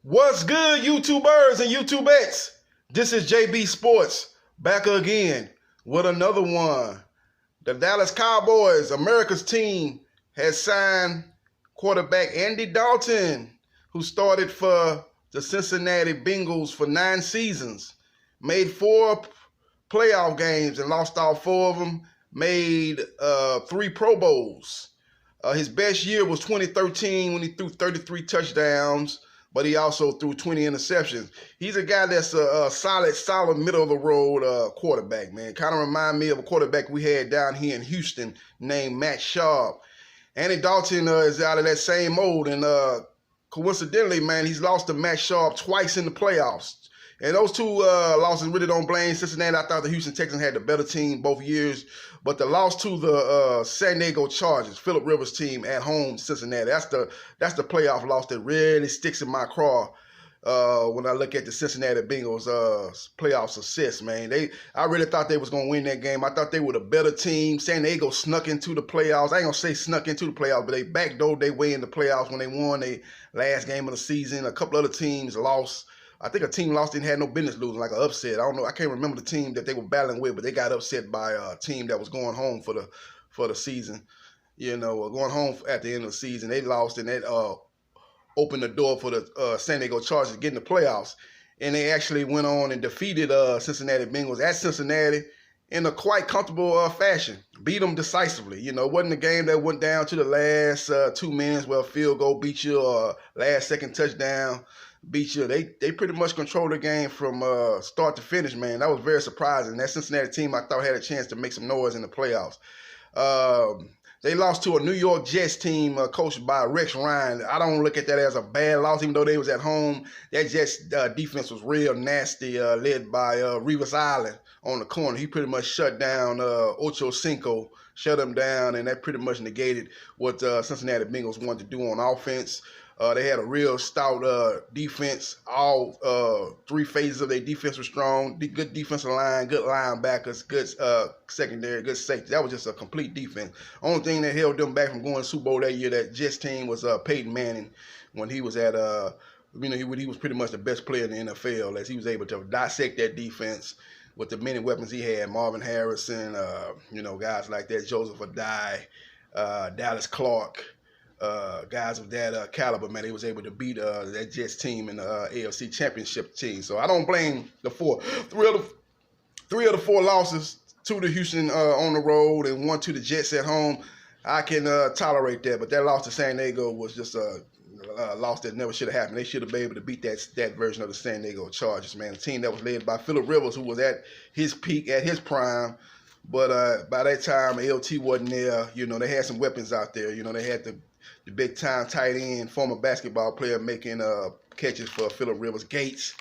What's good, YouTubers and YouTubettes? This is JB Sports back again with another one. The Dallas Cowboys, America's team, has signed quarterback Andy Dalton, who started for the Cincinnati Bengals for 9 seasons, made 4 playoff games and lost all 4 of them, made 3 Pro Bowls. His best year was 2013 when he threw 33 touchdowns, but he also threw 20 interceptions. He's a guy that's a solid middle-of-the-road quarterback, man. Kind of remind me of a quarterback we had down here in Houston named Matt Schaub. Andy Dalton is out of that same mold, and coincidentally, man, he's lost to Matt Schaub twice in the playoffs. And those 2 losses really don't blame Cincinnati. I thought the Houston Texans had the better team both years. But the loss to the San Diego Chargers, Phillip Rivers' team at home, Cincinnati, that's the playoff loss that really sticks in my craw when I look at the Cincinnati Bengals playoff success, man. I really thought they was going to win that game. I thought they were the better team. San Diego snuck into the playoffs. I ain't going to say snuck into the playoffs, but they backdoored their way in the playoffs when they won their last game of the season. A couple other teams lost. I think a team lost and had no business losing, like an upset. I don't know. I can't remember the team that they were battling with, but they got upset by a team that was going home for the season. Going home at the end of the season. They lost, and that opened the door for the San Diego Chargers to get in the playoffs. And they actually went on and defeated Cincinnati Bengals at Cincinnati in a quite comfortable fashion. Beat them decisively. It wasn't a game that went down to the last 2 minutes where a field goal beat you or last-second touchdown beat you. They pretty much controlled the game from start to finish, man. That was very surprising. That Cincinnati team, I thought, had a chance to make some noise in the playoffs. They lost to a New York Jets team coached by Rex Ryan. I don't look at that as a bad loss, even though they was at home. That Jets defense was real nasty, led by Revis Island on the corner. He pretty much shut down Ocho Cinco, shut him down, and that pretty much negated what Cincinnati Bengals wanted to do on offense. They had a real stout defense. All 3 phases of their defense were strong. Good defensive line, good linebackers, good secondary, good safety. That was just a complete defense. Only thing that held them back from going to Super Bowl that year, that Jets team, was Peyton Manning when he was at he was pretty much the best player in the NFL, as he was able to dissect that defense with the many weapons he had. Marvin Harrison, guys like that, Joseph Adai, Dallas Clark. Guys of that caliber, man, they was able to beat that Jets team in the AFC Championship team. So I don't blame the 3 of the 4 losses to the Houston on the road and 1 to the Jets at home. I can tolerate that, but that loss to San Diego was just a loss that never should have happened. They should have been able to beat that version of the San Diego Chargers, man. A team that was led by Phillip Rivers, who was at his peak, at his prime. But by that time, LT wasn't there. They had some weapons out there. They had the big-time tight end, former basketball player, making catches for Phillip Rivers, Gates.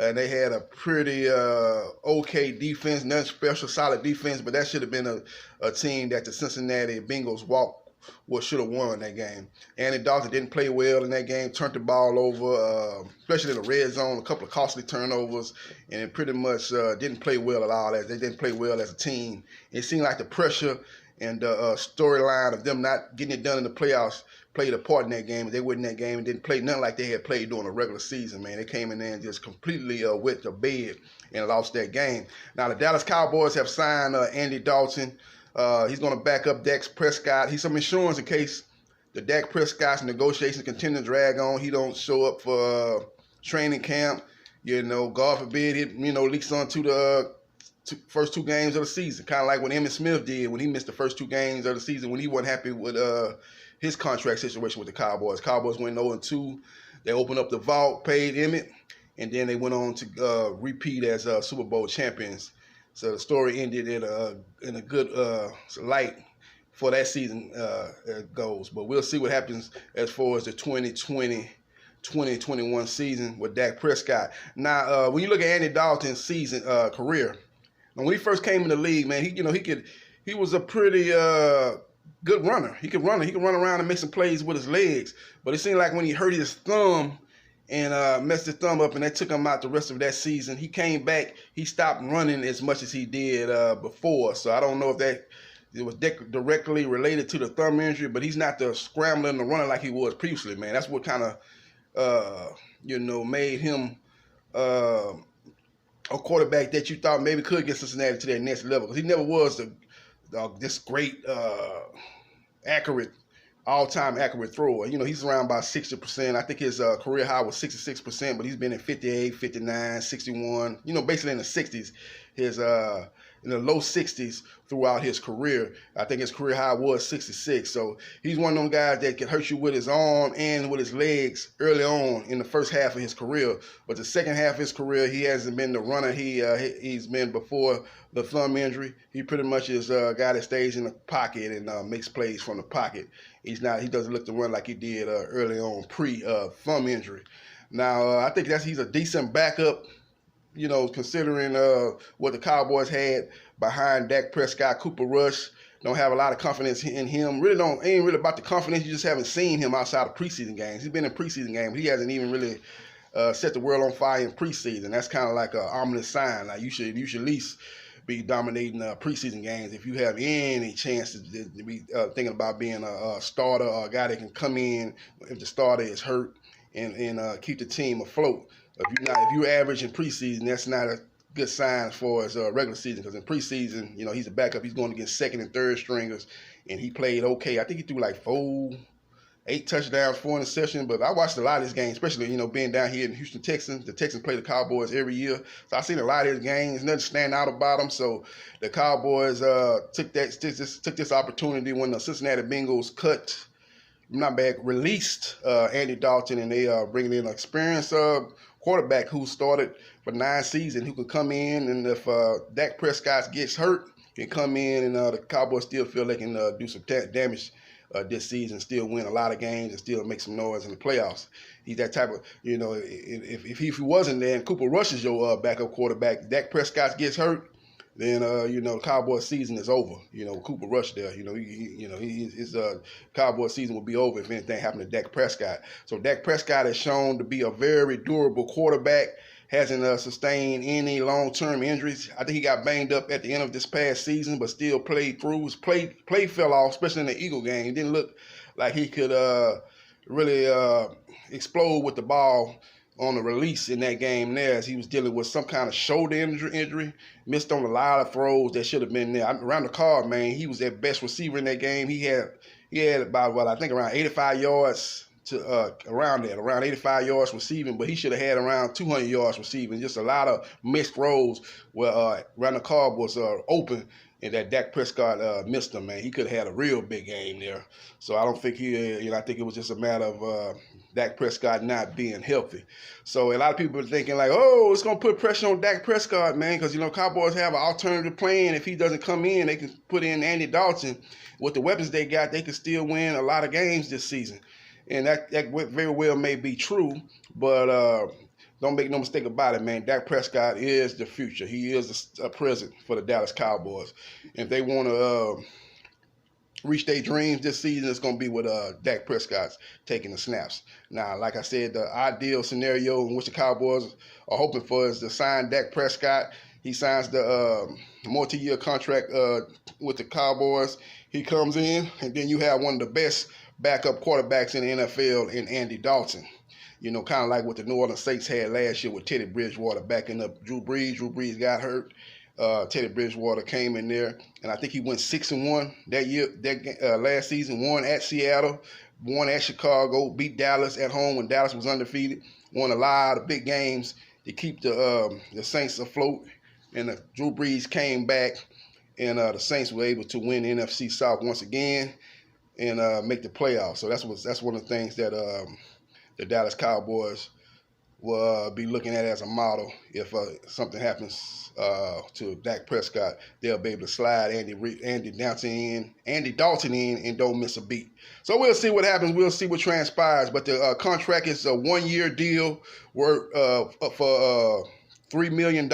And they had a pretty okay defense, nothing special, solid defense, but that should have been a team that the Cincinnati Bengals should have won that game. Andy Dalton didn't play well in that game, turned the ball over, especially in the red zone, a couple of costly turnovers, and it pretty much didn't play well at all. They didn't play well as a team. It seemed like the pressure and the storyline of them not getting it done in the playoffs played a part in that game. They went in that game and didn't play nothing like they had played during the regular season, man. They came in there and just completely wet the bed and lost that game. Now, the Dallas Cowboys have signed Andy Dalton. He's going to back up Dak Prescott. He's some insurance in case the Dak Prescott's negotiations continue to drag on. He don't show up for training camp. God forbid it, leaks onto the first 2 games of the season. Kind of like what Emmitt Smith did when he missed the first 2 games of the season when he wasn't happy with his contract situation with the Cowboys. Cowboys went 0-2. They opened up the vault, paid Emmitt, and then they went on to repeat as Super Bowl champions. So the story ended in a good light for that season goes. But we'll see what happens as far as the 2020-2021 season with Dak Prescott. Now, when you look at Andy Dalton's season career, when he first came in the league, man, he was a pretty good runner. He could run around and make some plays with his legs. But it seemed like when he hurt his thumb and messed his thumb up, and that took him out the rest of that season, he came back. He stopped running as much as he did before. So I don't know if that it was directly related to the thumb injury, but he's not the scrambling and the running like he was previously, man. That's what kind of made him a quarterback that you thought maybe could get Cincinnati to their next level, because he never was this great accurate, all-time accurate thrower. He's around about 60%. I think his career high was 66%, but he's been in 58, 59, 61, basically in the 60s. His in the low 60s throughout his career. I think his career high was 66. So he's one of them guys that can hurt you with his arm and with his legs early on in the first half of his career. But the second half of his career, he hasn't been the runner he's been before the thumb injury. He pretty much is a guy that stays in the pocket and makes plays from the pocket. He doesn't look to run like he did early on pre thumb injury. Now I think he's a decent backup. Considering what the Cowboys had behind Dak Prescott. Cooper Rush don't have a lot of confidence in him. Ain't really about the confidence. You just haven't seen him outside of preseason games. He's been in preseason games. He hasn't even really set the world on fire in preseason. That's kind of like an ominous sign. Like you should at least be dominating preseason games if you have any chance to be thinking about being a starter or a guy that can come in if the starter is hurt and keep the team afloat. If you're average in preseason, that's not a good sign for his regular season, because in preseason, he's a backup. He's going against second and third stringers, and he played okay. I think he threw like 8 touchdowns, 4 interceptions. But I watched a lot of his games, especially being down here in Houston, Texas. The Texans play the Cowboys every year, so I've seen a lot of his games. Nothing stand out about them. So the Cowboys took this opportunity when the Cincinnati Bengals released Andy Dalton, and they are bringing in an experienced quarterback who started for 9 seasons, who could come in, and if Dak Prescott gets hurt, can come in, and the Cowboys still feel they can do some damage this season, still win a lot of games, and still make some noise in the playoffs. He's that type of, if he wasn't there and Cooper Rush is your backup quarterback, Dak Prescott gets hurt, then the Cowboys season is over. Cooper Rush there. His Cowboys season will be over if anything happened to Dak Prescott. So Dak Prescott has shown to be a very durable quarterback. Hasn't sustained any long-term injuries. I think he got banged up at the end of this past season, but still played through. His play fell off, especially in the Eagle game. It didn't look like he could really explode with the ball on the release in that game there, as he was dealing with some kind of shoulder injury, missed on a lot of throws that should have been there. Around the card, man, he was their best receiver in that game. He had about, I think around 85 yards to around 85 yards receiving, but he should have had around 200 yards receiving. Just a lot of missed throws where Randall Cobb was open, and that Dak Prescott missed him, man. He could have had a real big game there. So I don't think I think it was just a matter of Dak Prescott not being healthy. So a lot of people are thinking like, oh, it's going to put pressure on Dak Prescott, man, because, Cowboys have an alternative plan. If he doesn't come in, they can put in Andy Dalton. With the weapons they got, they can still win a lot of games this season. And that very well may be true, but don't make no mistake about it, man. Dak Prescott is the future. He is a present for the Dallas Cowboys. If they want to reach their dreams this season, it's going to be with Dak Prescott taking the snaps. Now, like I said, the ideal scenario in which the Cowboys are hoping for is to sign Dak Prescott. He signs the multi-year contract with the Cowboys. He comes in, and then you have one of the best backup quarterbacks in the NFL in Andy Dalton. Kind of like what the New Orleans Saints had last year with Teddy Bridgewater backing up Drew Brees. Drew Brees got hurt. Teddy Bridgewater came in there, and I think he went 6-1 that year. Last season, won at Seattle, won at Chicago, beat Dallas at home when Dallas was undefeated. Won a lot of big games to keep the Saints afloat. And Drew Brees came back, and the Saints were able to win the NFC South once again and make the playoffs. So that's one of the things that the Dallas Cowboys will be looking at as a model. If something happens to Dak Prescott, they'll be able to slide Andy Dalton in and don't miss a beat. So we'll see what happens. We'll see what transpires. But the contract is a 1-year deal worth for $3 million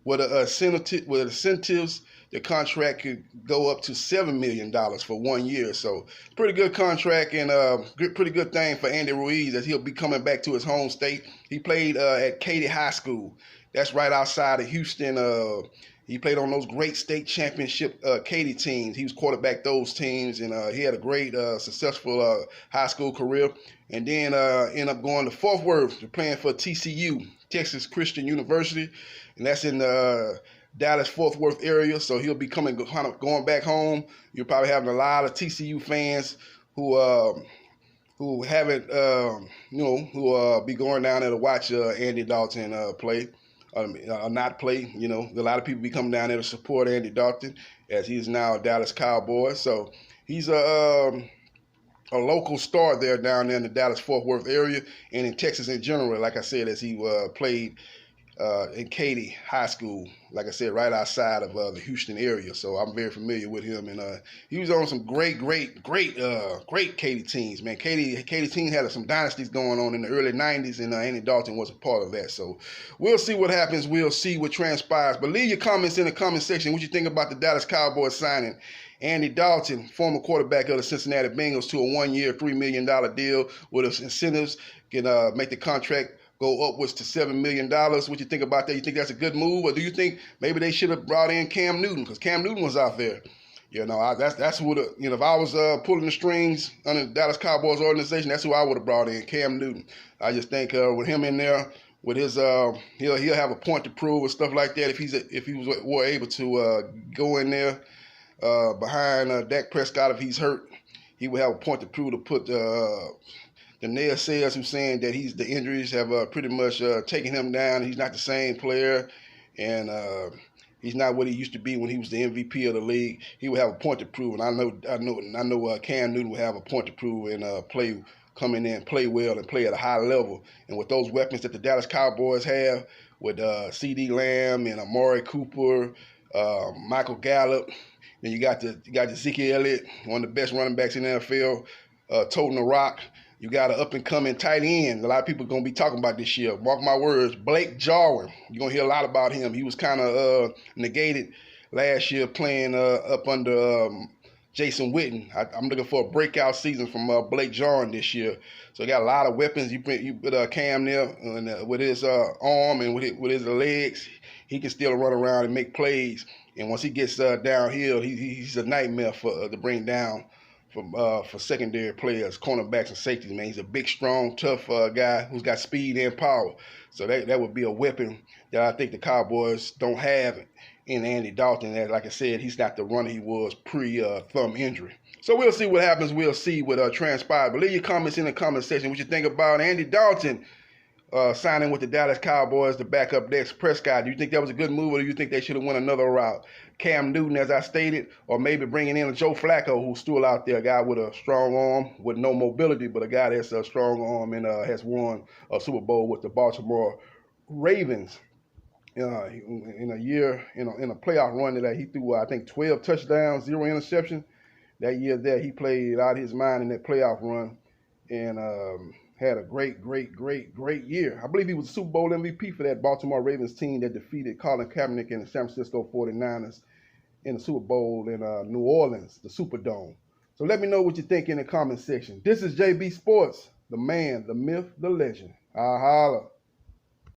with incentives. The contract could go up to $7 million for 1 year. So pretty good contract, and pretty good thing for Andy Ruiz, as he'll be coming back to his home state. He played at Katy High School. That's right outside of Houston. He played on those great state championship Katy teams. He was quarterback those teams, and he had a great, successful high school career. And then ended up going to Fort Worth, playing for TCU, Texas Christian University, and that's in the Dallas Fort Worth area. So he'll be kind of going back home. You're probably having a lot of TCU fans who haven't, who be going down there to watch Andy Dalton play. Not play, a lot of people be coming down there to support Andy Dalton, as he's now a Dallas Cowboy. So he's a local star down there in the Dallas-Fort Worth area and in Texas in general, like I said, as he played in Katy High School, like I said, right outside of the Houston area. So I'm very familiar with him, and he was on some great Katy teams, man. Katy team had some dynasties going on in the early 90s, and Andy Dalton was a part of that. So we'll see what happens. We'll see what transpires. But leave your comments in the comment section. What you think about the Dallas Cowboys signing Andy Dalton, former quarterback of the Cincinnati Bengals, to a 1-year, $3 million deal with incentives, can make the contract go upwards to $7 million. What you think about that? You think that's a good move, or do you think maybe they should have brought in Cam Newton, because Cam Newton was out there? That's who if I was pulling the strings under the Dallas Cowboys organization, that's who I would have brought in, Cam Newton. I just think with him in there, with his he'll have a point to prove and stuff like that. If he were able to go in there behind Dak Prescott, if he's hurt, he would have a point to prove to put the naysayers who saying that the injuries have pretty much taken him down. He's not the same player, and he's not what he used to be when he was the MVP of the league. He would have a point to prove, and I know Cam Newton will have a point to prove and come in there and play well and play at a high level. And with those weapons that the Dallas Cowboys have, with C.D. Lamb and Amari Cooper, Michael Gallup, then you got Ezekiel Elliott, one of the best running backs in the NFL, toting the rock. You got an up-and-coming tight end. A lot of people are going to be talking about this year. Mark my words, Blake Jarwin. You're going to hear a lot about him. He was kind of negated last year playing up under Jason Witten. I'm looking for a breakout season from Blake Jarwin this year. So he got a lot of weapons. You put Cam there, and with his arm and with his legs, he can still run around and make plays. And once he gets downhill, he's a nightmare to bring down for secondary players, cornerbacks and safeties, man. He's a big, strong, tough guy who's got speed and power. So that would be a weapon that I think the Cowboys don't have in Andy Dalton. And like I said, he's not the runner he was pre-thumb injury. So we'll see what happens. We'll see what transpires. But leave your comments in the comment section what you think about Andy Dalton signing with the Dallas Cowboys to back up Dak Prescott. Do you think that was a good move, or do you think they should have went another route? Cam Newton, as I stated, or maybe bringing in a Joe Flacco, who's still out there, a guy with a strong arm, with no mobility, but a guy that's a strong arm and has won a Super Bowl with the Baltimore Ravens in a playoff run that he threw, I think, 12 touchdowns, 0 interception. That year there, he played out his mind in that playoff run and had a great year. I believe he was a Super Bowl MVP for that Baltimore Ravens team that defeated Colin Kaepernick and the San Francisco 49ers in the Super Bowl in New Orleans, the Superdome. So let me know what you think in the comment section. This is JB Sports, the man, the myth, the legend. Holla.